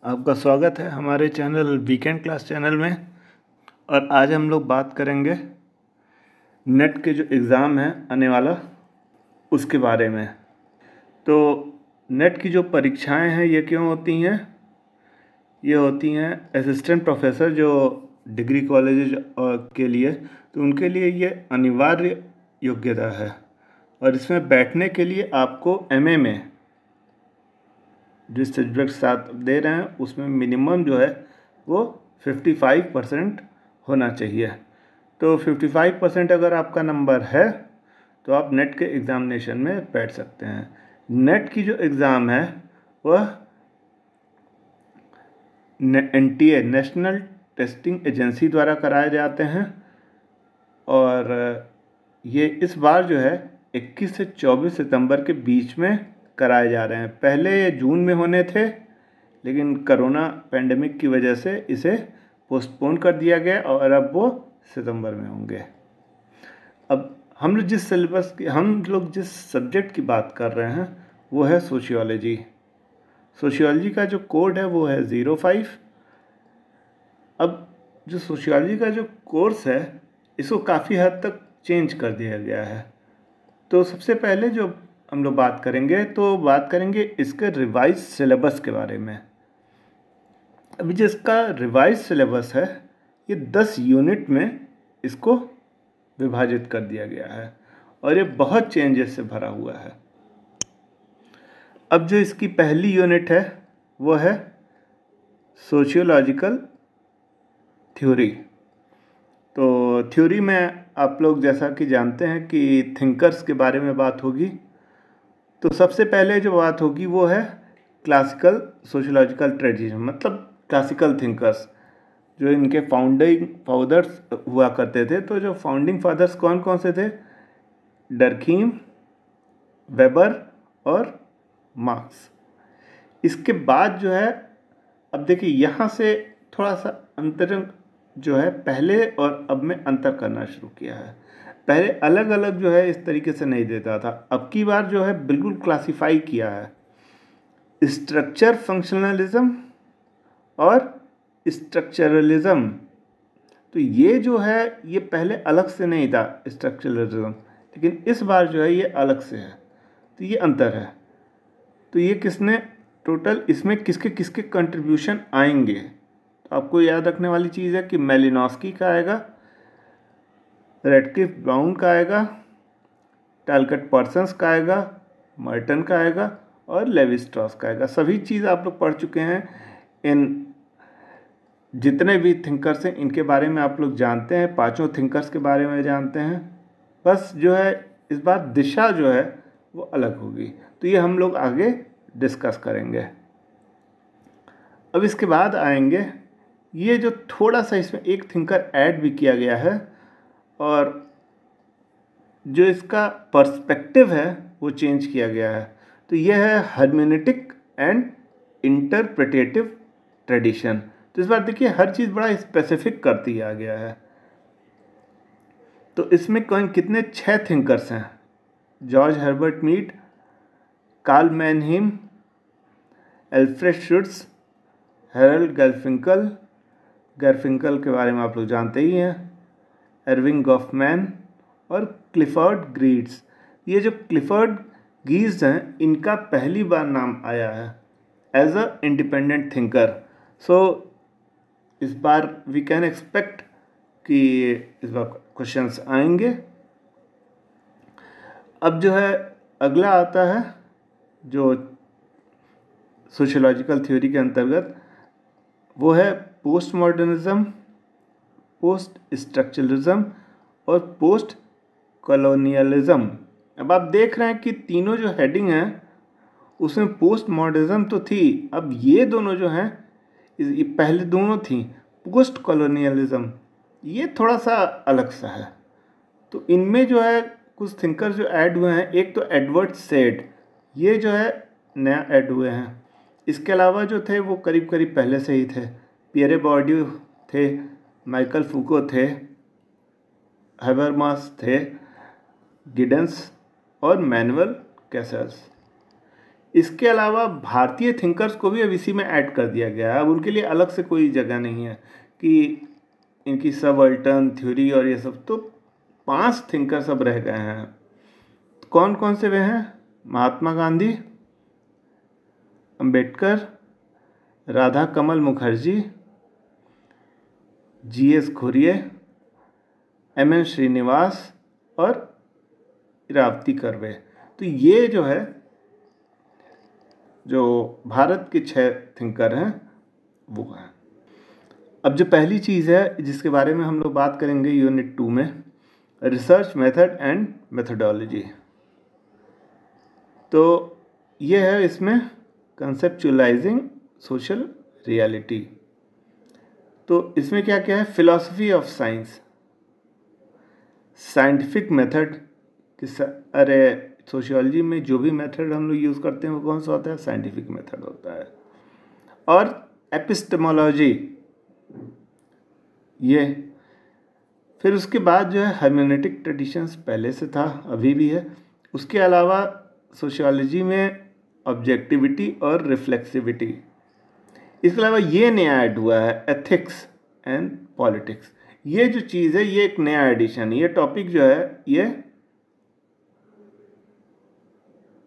आपका स्वागत है हमारे चैनल वीकेंड क्लास चैनल में। और आज हम लोग बात करेंगे नेट के जो एग्ज़ाम है आने वाला उसके बारे में। तो नेट की जो परीक्षाएं हैं ये क्यों होती हैं? ये होती हैं असिस्टेंट प्रोफेसर जो डिग्री कॉलेज के लिए, तो उनके लिए ये अनिवार्य योग्यता है। और इसमें बैठने के लिए आपको एमए में जिस सब्जेक्ट साथ दे रहे हैं उसमें मिनिमम जो है वो 55% होना चाहिए। तो 55% अगर आपका नंबर है तो आप नेट के एग्ज़ामिनेशन में बैठ सकते हैं। नेट की जो एग्ज़ाम है वह NTA नेशनल टेस्टिंग एजेंसी द्वारा कराए जाते हैं। और ये इस बार जो है 21 से 24 सितंबर के बीच में कराए जा रहे हैं। पहले ये जून में होने थे, लेकिन कोरोना पेंडेमिक की वजह से इसे पोस्टपोन कर दिया गया और अब वो सितंबर में होंगे। अब हम लोग जिस सब्जेक्ट की बात कर रहे हैं वो है सोशियोलॉजी। सोशियोलॉजी का जो कोड है वो है 05। अब जो सोशियोलॉजी का जो कोर्स है इसको काफ़ी हद तक चेंज कर दिया गया है। तो सबसे पहले जो हम लोग बात करेंगे इसके रिवाइज सिलेबस के बारे में। अभी जिसका रिवाइज सिलेबस है ये 10 यूनिट में इसको विभाजित कर दिया गया है और ये बहुत चेंजेस से भरा हुआ है। अब जो इसकी पहली यूनिट है वो है सोशियोलॉजिकल थ्योरी। तो थ्योरी में आप लोग जैसा कि जानते हैं कि थिंकर्स के बारे में बात होगी। तो सबसे पहले जो बात होगी वो है क्लासिकल सोशियोलॉजिकल ट्रेडिशन, मतलब क्लासिकल थिंकर्स जो इनके फाउंडिंग फादर्स हुआ करते थे। तो जो फाउंडिंग फादर्स कौन कौन से थे? डर्खीम, वेबर और मार्क्स। इसके बाद जो है, अब देखिए यहाँ से थोड़ा सा अंतर जो है पहले और अब में अंतर करना शुरू किया है। पहले अलग अलग जो है इस तरीके से नहीं देता था, अब की बार जो है बिल्कुल क्लासिफाई किया है। स्ट्रक्चर फंक्शनलिज्म और स्ट्रक्चरलिज्म। तो ये जो है ये पहले अलग से नहीं था स्ट्रक्चरलिज्म, लेकिन इस बार जो है ये अलग से है। तो ये अंतर है। तो ये किसने टोटल इसमें किसके किसके कंट्रीब्यूशन आएंगे? तो आपको याद रखने वाली चीज़ है कि मेलिनोस्की का आएगा, रेडक्लिफ ब्राउन का आएगा, टैलकट पर्सन्स का आएगा, मर्टन का आएगा और लेवी स्ट्रॉस का आएगा। सभी चीज़ आप लोग पढ़ चुके हैं। इन जितने भी थिंकर्स हैं इनके बारे में आप लोग जानते हैं, पांचों थिंकर्स के बारे में जानते हैं। बस जो है इस बार दिशा जो है वो अलग होगी। तो ये हम लोग आगे डिस्कस करेंगे। अब इसके बाद आएंगे ये जो थोड़ा सा इसमें एक थिंकर ऐड भी किया गया है और जो इसका पर्सपेक्टिव है वो चेंज किया गया है। तो यह है हर्मेनेटिक एंड इंटरप्रेटेटिव ट्रेडिशन। तो इस बार देखिए हर चीज़ बड़ा स्पेसिफिक कर दिया गया है। तो इसमें कितने 6 थिंकर्स हैं? George Herbert Mead, Karl Mannheim, Alfred Schutz, Harold Garfinkel के बारे में आप लोग जानते ही हैं, एर्विंग गॉफमैन और क्लिफर्ड ग्रीड्स। ये जो क्लिफर्ड ग्रीड्स हैं इनका पहली बार नाम आया है एज अ इंडिपेंडेंट थिंकर। सो इस बार वी कैन एक्सपेक्ट कि इस बार क्वेश्चंस आएंगे। अब जो है अगला आता है जो सोशियोलॉजिकल थ्योरी के अंतर्गत, वो है पोस्ट मॉडर्निज्म, पोस्ट स्ट्रक्चरलिज्म और पोस्ट कॉलोनियलिज्म। अब आप देख रहे हैं कि तीनों जो हेडिंग हैं उसमें पोस्ट मॉडर्निज्म तो थी, अब ये दोनों जो हैं ये पहले दोनों थी पोस्ट कॉलोनियलिज्म, ये थोड़ा सा अलग सा है। तो इनमें जो है कुछ थिंकर जो ऐड हुए हैं, एक तो एडवर्ड सेड, ये जो है नया ऐड हुए हैं। इसके अलावा जो थे वो करीब करीब पहले से ही थे। पियरे बॉर्डियू थे, माइकल फूको थे, हैबरमास थे, गिडेंस और मैनुअल कैसल्स। इसके अलावा भारतीय थिंकर्स को भी अब इसी में ऐड कर दिया गया है। अब उनके लिए अलग से कोई जगह नहीं है कि इनकी सबाल्टर्न थ्योरी और ये सब। तो 5 थिंकर्स अब रह गए हैं। कौन कौन से वे हैं? महात्मा गांधी, अंबेडकर, राधा कमल मुखर्जी, GS खुरिये, MN श्रीनिवास और इरावती कर्वे। तो ये जो है, जो भारत के 6 थिंकर हैं वो हैं। अब जो पहली चीज़ है जिसके बारे में हम लोग बात करेंगे यूनिट 2 में, रिसर्च मेथड एंड मेथडोलॉजी। तो ये है इसमें कंसेप्चुअलाइजिंग सोशल रियलिटी। तो इसमें क्या क्या है? Philosophy of science, scientific method. अरे सोशियोलॉजी में जो भी मेथड हम लोग यूज़ करते हैं वो कौन सा होता है? साइंटिफिक मेथड होता है। और एपिस्टेमोलॉजी, ये। फिर उसके बाद जो है हर्मेनेटिक ट्रेडिशंस, पहले से था अभी भी है। उसके अलावा सोशियोलॉजी में ऑब्जेक्टिविटी और रिफ्लेक्सिविटी। इसके अलावा ये नया ऐड हुआ है एथिक्स एंड पॉलिटिक्स। ये जो चीज़ है ये एक नया एडिशन, ये टॉपिक जो है ये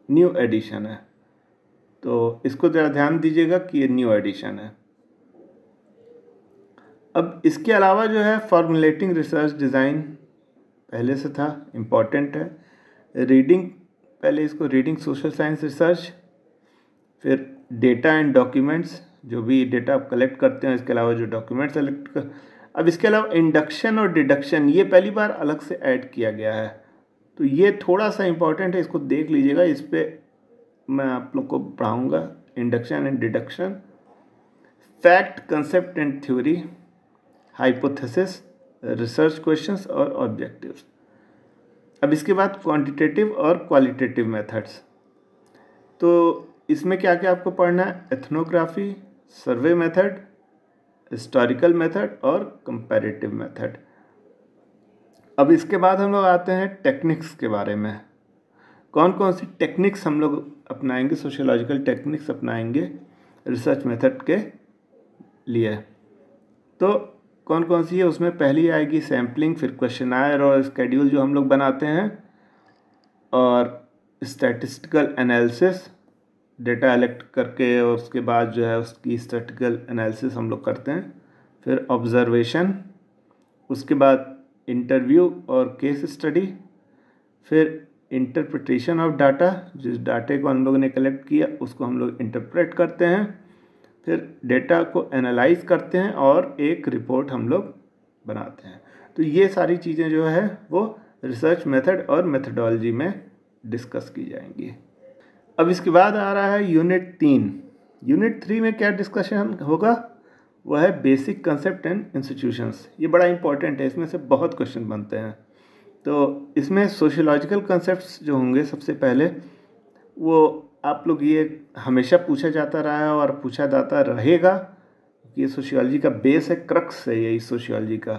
न्यू एडिशन है। तो इसको ज़रा ध्यान दीजिएगा कि ये न्यू एडिशन है। अब इसके अलावा जो है फॉर्मुलेटिंग रिसर्च डिज़ाइन पहले से था, इम्पॉर्टेंट है। रीडिंग, पहले इसको रीडिंग सोशल साइंस रिसर्च। फिर डेटा एंड डॉक्यूमेंट्स, जो भी डेटा आप कलेक्ट करते हैं, इसके अलावा जो डॉक्यूमेंट्स कलेक्ट कर। अब इसके अलावा इंडक्शन और डिडक्शन, ये पहली बार अलग से ऐड किया गया है। तो ये थोड़ा सा इम्पॉर्टेंट है, इसको देख लीजिएगा। इस पर मैं आप लोग को पढ़ाऊँगा। Induction and deduction, fact, concept and theory, hypothesis, research questions और ऑब्जेक्टिव्स। अब इसके बाद क्वांटिटेटिव और क्वालिटेटिव मेथड्स। तो इसमें क्या क्या आपको पढ़ना है? Ethnography, survey method, historical method और कंपैरेटिव मेथड। अब इसके बाद हम लोग आते हैं टेक्निक्स के बारे में। कौन कौन सी टेक्निक्स हम लोग अपनाएंगे, सोशियोलॉजिकल टेक्निक्स अपनाएंगे रिसर्च मेथड के लिए। तो कौन कौन सी है? उसमें पहली आएगी सैम्पलिंग, फिर क्वेश्चनायर और स्केड्यूल जो हम लोग बनाते हैं, और स्टैटिस्टिकल एनालिसिस, डेटा कलेक्ट करके और उसके बाद जो है उसकी स्टैटिस्टिकल एनालिसिस हम लोग करते हैं। फिर ऑब्जर्वेशन, उसके बाद इंटरव्यू और केस स्टडी, फिर इंटरप्रिटेशन ऑफ डाटा, जिस डाटे को हम लोगों ने कलेक्ट किया उसको हम लोग इंटरप्रेट करते हैं। फिर डेटा को एनालाइज करते हैं और एक रिपोर्ट हम लोग बनाते हैं। तो ये सारी चीज़ें जो है वो रिसर्च मेथड और मेथडोलॉजी में डिस्कस की जाएंगी। अब इसके बाद आ रहा है यूनिट 3। यूनिट 3 में क्या डिस्कशन होगा? वह है बेसिक कंसेप्ट एंड इंस्टीट्यूशंस। ये बड़ा इंपॉर्टेंट है, इसमें से बहुत क्वेश्चन बनते हैं। तो इसमें सोशियोलॉजिकल कंसेप्ट्स जो होंगे सबसे पहले, वो आप लोग, ये हमेशा पूछा जाता रहा है और पूछा जाता रहेगा। ये सोशियोलॉजी का बेस है, क्रक्स है यही सोशियोलॉजी का।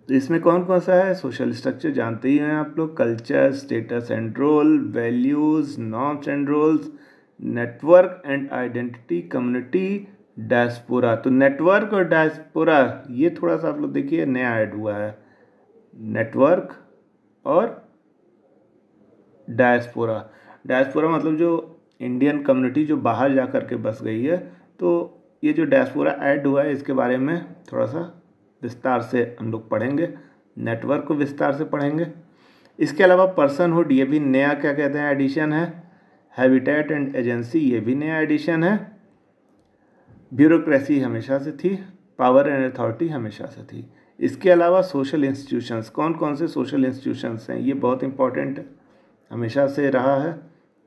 तो इसमें कौन कौन सा है? सोशल स्ट्रक्चर जानते ही हैं आप लोग, culture, status and role, values, norms and roles, network and identity, community, diaspora. तो नेटवर्क और डायस्पोरा ये थोड़ा सा आप लोग देखिए नया ऐड हुआ है, नेटवर्क और डायस्पोरा। डायस्पोरा मतलब जो इंडियन कम्युनिटी जो बाहर जा कर के बस गई है। तो ये जो डायस्पोरा ऐड हुआ है इसके बारे में थोड़ा सा विस्तार से हम लोग पढ़ेंगे, नेटवर्क को विस्तार से पढ़ेंगे। इसके अलावा पर्सनहुड, ये भी नया क्या कहते हैं एडिशन है। हैबिटेट एंड एजेंसी, ये भी नया एडिशन है। ब्यूरोक्रेसी हमेशा से थी, पावर एंड अथॉरिटी हमेशा से थी। इसके अलावा सोशल इंस्टीट्यूशंस, कौन कौन से सोशल इंस्टीट्यूशंस हैं? ये बहुत इंपॉर्टेंट है, हमेशा से रहा है।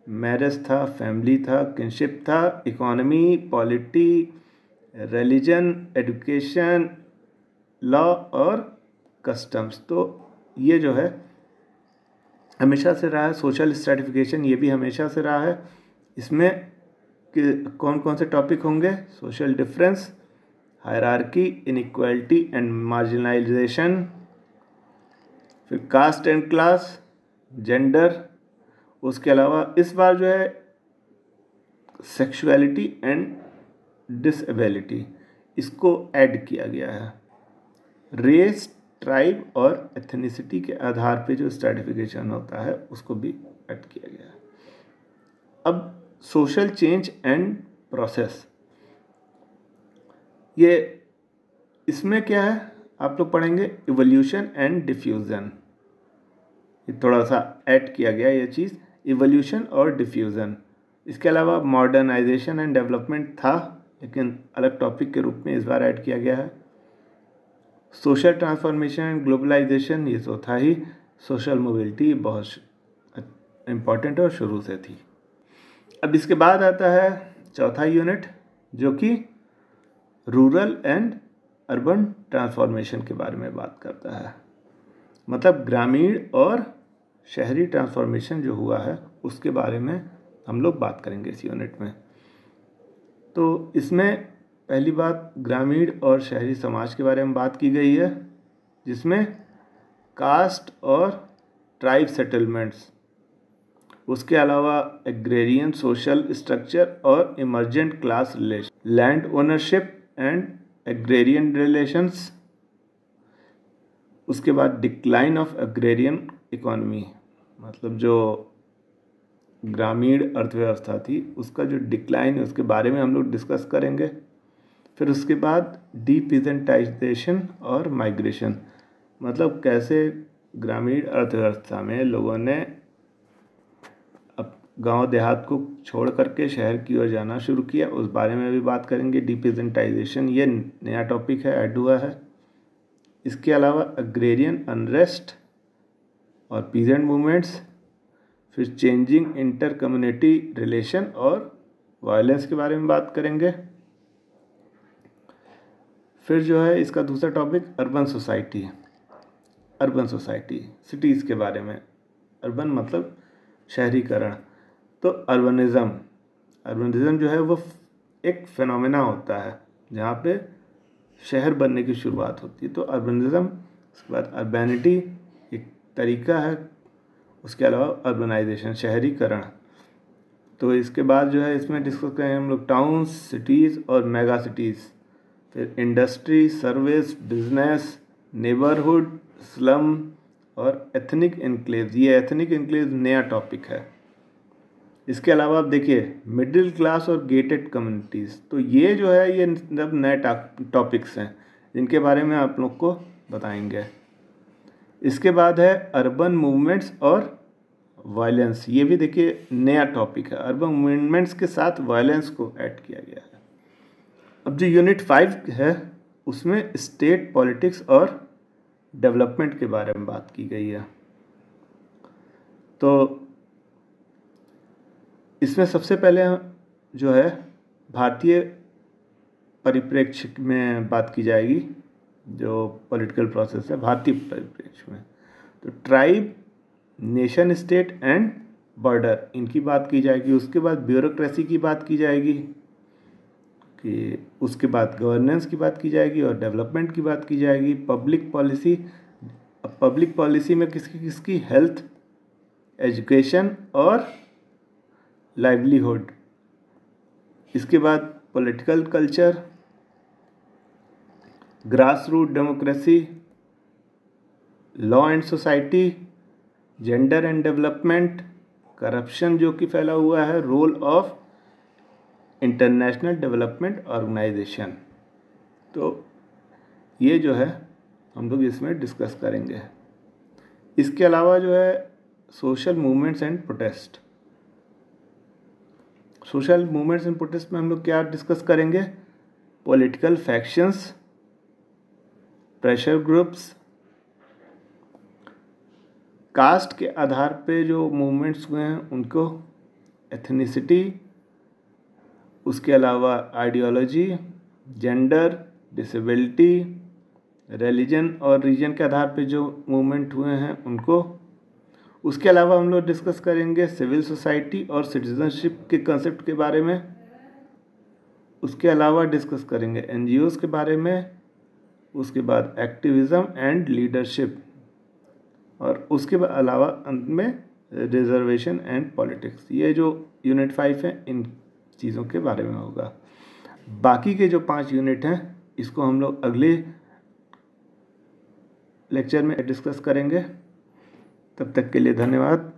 मैरिज था, फैमिली था, किनशिप था, economy, polity, religion, education, law और कस्टम्स। तो ये जो है हमेशा से रहा है। सोशल स्ट्रैटिफिकेशन, ये भी हमेशा से रहा है। इसमें कौन कौन से टॉपिक होंगे? Social difference, hierarchy, inequality and marginalisation, फिर कास्ट एंड क्लास, जेंडर, उसके अलावा इस बार जो है सेक्सुअलिटी एंड डिसेबिलिटी इसको ऐड किया गया है। रेस, ट्राइब और एथनिसिटी के आधार पे जो स्ट्रैटिफिकेशन होता है उसको भी ऐड किया गया है। अब सोशल चेंज एंड प्रोसेस, ये इसमें क्या है आप लोग पढ़ेंगे इवोल्यूशन एंड डिफ्यूज़न। ये थोड़ा सा ऐड किया गया ये चीज़, इवोल्यूशन और डिफ्यूज़न। इसके अलावा मॉडर्नाइजेशन एंड डेवलपमेंट था, लेकिन अलग टॉपिक के रूप में इस बार ऐड किया गया है। सोशल ट्रांसफॉर्मेशन एंड ग्लोबलाइजेशन, ये तो था ही। सोशल मोबिलिटी बहुत इम्पॉर्टेंट और शुरू से थी। अब इसके बाद आता है चौथा यूनिट, जो कि रूरल एंड अर्बन ट्रांसफॉर्मेशन के बारे में बात करता है। मतलब ग्रामीण और शहरी ट्रांसफॉर्मेशन जो हुआ है उसके बारे में हम लोग बात करेंगे इस यूनिट में। तो इसमें पहली बात ग्रामीण और शहरी समाज के बारे में बात की गई है, जिसमें कास्ट और ट्राइब सेटलमेंट्स, उसके अलावा एग्रेरियन सोशल स्ट्रक्चर और emergent class relation, land ownership and agrarian relations, उसके बाद डिक्लाइन ऑफ एग्रेरियन इकोनॉमी, मतलब जो ग्रामीण अर्थव्यवस्था थी उसका जो डिक्लाइन है उसके बारे में हम लोग डिस्कस करेंगे। फिर उसके बाद डीपीजेंटाइजेशन और माइग्रेशन, मतलब कैसे ग्रामीण अर्थव्यवस्था में लोगों ने अब गांव देहात को छोड़ करके शहर की ओर जाना शुरू किया, उस बारे में भी बात करेंगे। डीपीजेंटाइजेशन ये नया टॉपिक है, ऐड हुआ है। इसके अलावा अग्रेरियन अनरेस्ट और पीजेंट मूवमेंट्स, फिर चेंजिंग इंटर कम्युनिटी रिलेशन और वायलेंस के बारे में बात करेंगे। फिर जो है इसका दूसरा topic urban society, urban society cities के बारे में। अर्बन मतलब शहरीकरण, तो अर्बनिज़म जो है वो एक फिनोमेना होता है जहाँ पे शहर बनने की शुरुआत होती है, तो अर्बनिज़म। उसके बाद अर्बैनिटी एक तरीका है, उसके अलावा अर्बनाइजेशन शहरीकरण। तो इसके बाद जो है इसमें डिस्कस करेंगे हम लोग टाउन्स, सिटीज़ और मेगा सिटीज़, फिर industry, service, business, neighbourhood, slum और एथनिक एनक्लेव। ये एथनिक एनक्लेव नया टॉपिक है। इसके अलावा आप देखिए मिडिल क्लास और गेटेड कम्युनिटीज़, तो ये जो है ये सब नए टॉपिक्स हैं जिनके बारे में आप लोग को बताएंगे। इसके बाद है अर्बन मूवमेंट्स और वायलेंस, ये भी देखिए नया टॉपिक है। अर्बन मूवमेंट्स के साथ वायलेंस को ऐड किया गया है। अब जो यूनिट 5 है उसमें स्टेट पॉलिटिक्स और डेवलपमेंट के बारे में बात की गई है। तो इसमें सबसे पहले जो है भारतीय परिप्रेक्ष्य में बात की जाएगी, जो पॉलिटिकल प्रोसेस है भारतीय परिप्रेक्ष्य में। तो tribe, nation state and border, इनकी बात की जाएगी। उसके बाद ब्यूरोक्रेसी की बात की जाएगी, कि उसके बाद गवर्नेंस की बात की जाएगी और डेवलपमेंट की बात की जाएगी। पब्लिक पॉलिसी, पब्लिक पॉलिसी में किसकी किसकी, हेल्थ, एजुकेशन और लाइवलीहुड। इसके बाद political culture, grass root democracy, law and society, gender and development, corruption जो कि फैला हुआ है, role of international development organisation. तो ये जो है हम लोग इसमें डिस्कस करेंगे। इसके अलावा जो है social movements and protest, social movements and protest में हम लोग क्या डिस्कस करेंगे, political factions, pressure groups, caste के आधार पे जो मूवमेंट्स हुए हैं उनको, एथनिसिटी, उसके अलावा आइडियोलॉजी, जेंडर, डिसेबिलिटी, रिलीजन और रीजन के आधार पे जो मूवमेंट हुए हैं उनको। उसके अलावा हम लोग डिस्कस करेंगे सिविल सोसाइटी और सिटीजनशिप के कंसेप्ट के बारे में। उसके अलावा डिस्कस करेंगे एनजीओज के बारे में। उसके बाद एक्टिविज़म एंड लीडरशिप, और उसके अलावा अंत में रिजर्वेशन एंड पॉलिटिक्स। ये जो यूनिट 5 है इन चीज़ों के बारे में होगा। बाकी के जो 5 यूनिट हैं इसको हम लोग अगले लेक्चर में डिस्कस करेंगे। तब तक के लिए धन्यवाद।